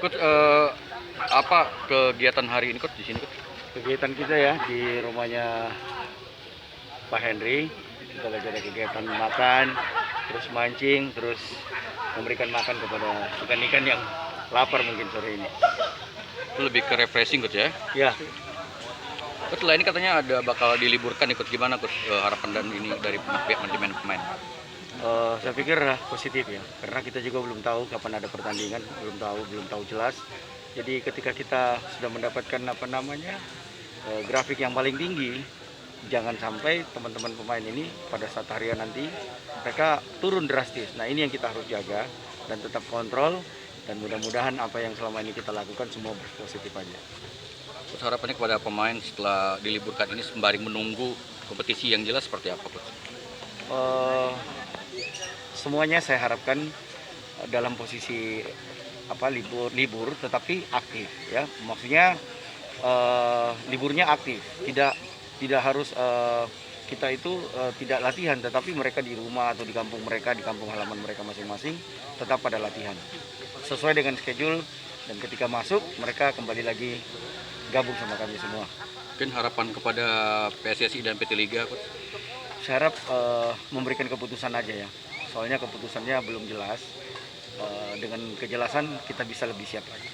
Coach, apa kegiatan hari ini Coach di sini Coach? Kegiatan kita ya di rumahnya Pak Henry, kita lagi ada kegiatan makan, terus mancing, terus memberikan makan kepada ikan-ikan yang lapar mungkin sore ini. Itu lebih ke refreshing Coach ya. Ya, Coach, setelah ini katanya ada bakal diliburkan nih Coach. Gimana Coach, harapan dan ini dari pihak manajemen pemain? saya pikir positif ya, karena kita juga belum tahu kapan ada pertandingan, belum tahu jelas. Jadi ketika kita sudah mendapatkan grafik yang paling tinggi, jangan sampai teman-teman pemain ini pada saat harian nanti mereka turun drastis. Nah ini yang kita harus jaga dan tetap kontrol, dan mudah-mudahan apa yang selama ini kita lakukan semua positif aja. Coach, harapannya kepada pemain setelah diliburkan ini sembari menunggu kompetisi yang jelas seperti apa Coach? Eh, Semuanya saya harapkan dalam posisi libur tetapi aktif ya, maksudnya liburnya aktif, tidak harus kita itu tidak latihan, tetapi mereka di rumah atau di kampung mereka, di kampung halaman mereka masing-masing tetap pada latihan sesuai dengan schedule, dan ketika masuk mereka kembali lagi gabung sama kami semua. Mungkin harapan kepada PSSI dan PT Liga Coach? Saya harap memberikan keputusan aja ya, soalnya keputusannya belum jelas. Dengan kejelasan kita bisa lebih siap lagi.